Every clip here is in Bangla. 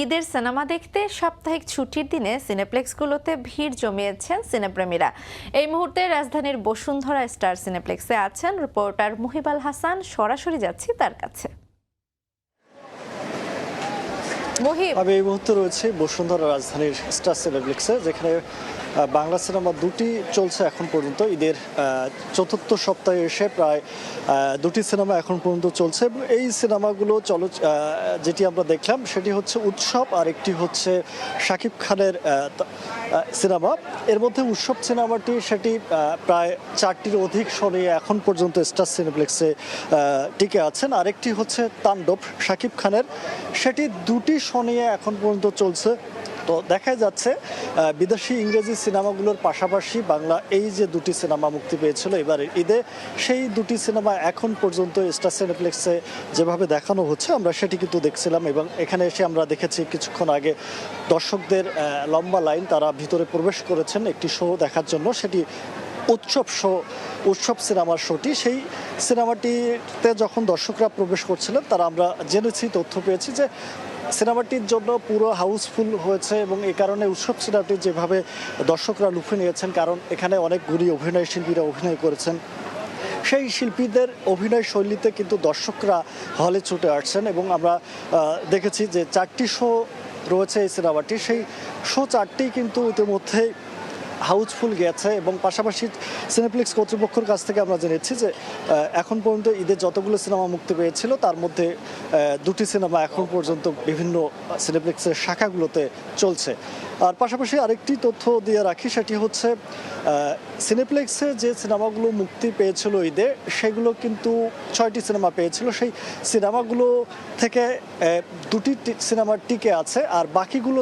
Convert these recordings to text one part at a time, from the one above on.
ঈদের সিনেমা দেখতে সাপ্তাহিক ছুটির দিনে সিনেপ্লেক্সগুলোতে ভিড় জমিয়েছেন সিনেপ্রেমীরা। এই মুহূর্তে রাজধানীর বসুন্ধরা স্টার সিনেপ্লেক্সে আছেন রিপোর্টার মুহিবাল হাসান। সরাসরি যাচ্ছি তার কাছে। আমি এই মুহূর্তে রয়েছে বসুন্ধরা রাজধানীর স্টার সিনেপ্লেক্সে, যেখানে বাংলা সিনেমা দুটি চলছে এখন পর্যন্ত। ঈদের চতুর্থ সপ্তাহে এসে প্রায় দুটি সিনেমা এখন পর্যন্ত চলছে এবং এই সিনেমাগুলো যেটি আমরা দেখলাম সেটি হচ্ছে উৎসব, আর একটি হচ্ছে শাকিব খানের সিনেমা। এর মধ্যে উৎসব সিনেমাটি সেটি প্রায় 4টির অধিক শো নিয়ে এখন পর্যন্ত স্টার সিনেপ্লেক্সে টিকে আছেন। আরেকটি হচ্ছে তাণ্ডব শাকিব খানের, সেটি দুটি শো নিয়ে এখন পর্যন্ত চলছে। তো দেখা যাচ্ছে বিদেশি ইংরেজি সিনেমাগুলোর পাশাপাশি বাংলা এই যে দুটি সিনেমা মুক্তি পেয়েছিল এবারে ঈদে, সেই দুটি সিনেমা এখন পর্যন্ত স্টার সিনেপ্লেক্সে যেভাবে দেখানো হচ্ছে আমরা সেটি কিন্তু দেখছিলাম। এবং এখানে এসে আমরা দেখেছি কিছুক্ষণ আগে দর্শকদের লম্বা লাইন, তারা ভিতরে প্রবেশ করেছেন একটি শো দেখার জন্য। সেটি উৎসব সিনেমার শোটি। সেই সিনেমাটিতে যখন দর্শকরা প্রবেশ করছিলেন তারা আমরা জেনেছি, তথ্য পেয়েছি যে সিনেমাটির জন্য পুরো হাউসফুল হয়েছে এবং এই কারণে উৎসব সিনেমাটি যেভাবে দর্শকরা লুফে নিয়েছেন, কারণ এখানে অনেক গুণী অভিনয় শিল্পীরা অভিনয় করেছেন, সেই শিল্পীদের অভিনয় শৈলীতে কিন্তু দর্শকরা হলে ছুটে আসছেন। এবং আমরা দেখেছি যে 4টি শো রয়েছে এই সিনেমাটি, সেই শো 4টি কিন্তু ইতিমধ্যে হাউসফুল গেছে। এবং পাশাপাশি সিনেপ্লেক্স কর্তৃপক্ষের কাছ থেকে আমরা জেনেছি যে এখন পর্যন্ত ঈদের যতগুলো সিনেমা মুক্তি পেয়েছিল তার মধ্যে দুটি সিনেমা এখন পর্যন্ত বিভিন্ন সিনেপ্লেক্সের শাখাগুলোতে চলছে। আর পাশাপাশি আরেকটি তথ্য দিয়ে রাখি, সেটি হচ্ছে সিনেপ্লেক্সে যে সিনেমাগুলো মুক্তি পেয়েছিল ঈদে, সেগুলো কিন্তু 6টি সিনেমা পেয়েছিল। সেই সিনেমাগুলো থেকে দুটি সিনেমা টিকে আছে, আর বাকিগুলো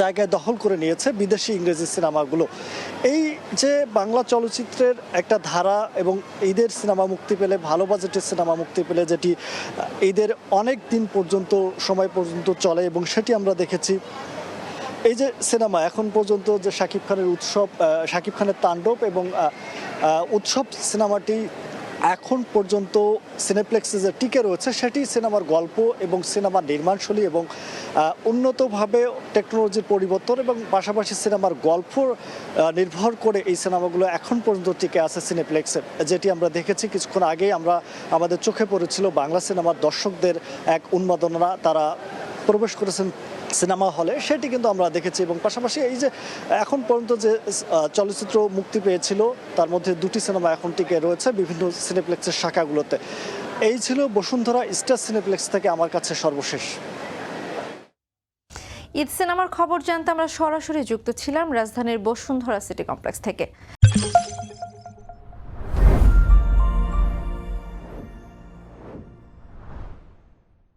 জায়গায় দখল করে নিয়েছে বিদেশি ইংরেজি সিনেমাগুলো। এই যে বাংলা চলচ্চিত্রের একটা ধারা এবং ঈদের সিনেমা মুক্তি পেলে, ভালো বাজেটের সিনেমা মুক্তি পেলে, যেটি ঈদের অনেক দিন পর্যন্ত সময় পর্যন্ত চলে, এবং সেটি আমরা দেখেছি। এই যে সিনেমা এখন পর্যন্ত যে শাকিব খানের তাণ্ডব এবং উৎসব সিনেমাটি এখন পর্যন্ত সিনেপ্লেক্সে যে টিকে রয়েছে, সেটি সিনেমার গল্প এবং সিনেমার নির্মাণশৈলী এবং উন্নতভাবে টেকনোলজির পরিবর্তন এবং পাশাপাশি সিনেমার গল্প নির্ভর করে এই সিনেমাগুলো এখন পর্যন্ত টিকে আছে সিনেপ্লেক্সে। যেটি আমরা দেখেছি কিছুক্ষণ আগেই, আমাদের চোখে পড়েছিল বাংলা সিনেমার দর্শকদের এক উন্মাদনা, তারা প্রবেশ করেছেন সিনেমা হলে, সেটি কিন্তু আমরা দেখেছি। এবং পাশাপাশি এই যে এখন পর্যন্ত যে চলচ্চিত্র মুক্তি পেয়েছিল তার মধ্যে দুটি সিনেমা এখন টিকে রয়েছে বিভিন্ন সিনেপ্লেক্সের শাখাগুলোতে। এই ছিল বসুন্ধরা স্টার সিনেপ্লেক্স থেকে আমার কাছে সর্বশেষ। ঈদ সিনেমার খবর জানতে আমরা সরাসরি যুক্ত ছিলাম রাজধানীর বসুন্ধরা সিটি কমপ্লেক্স থেকে।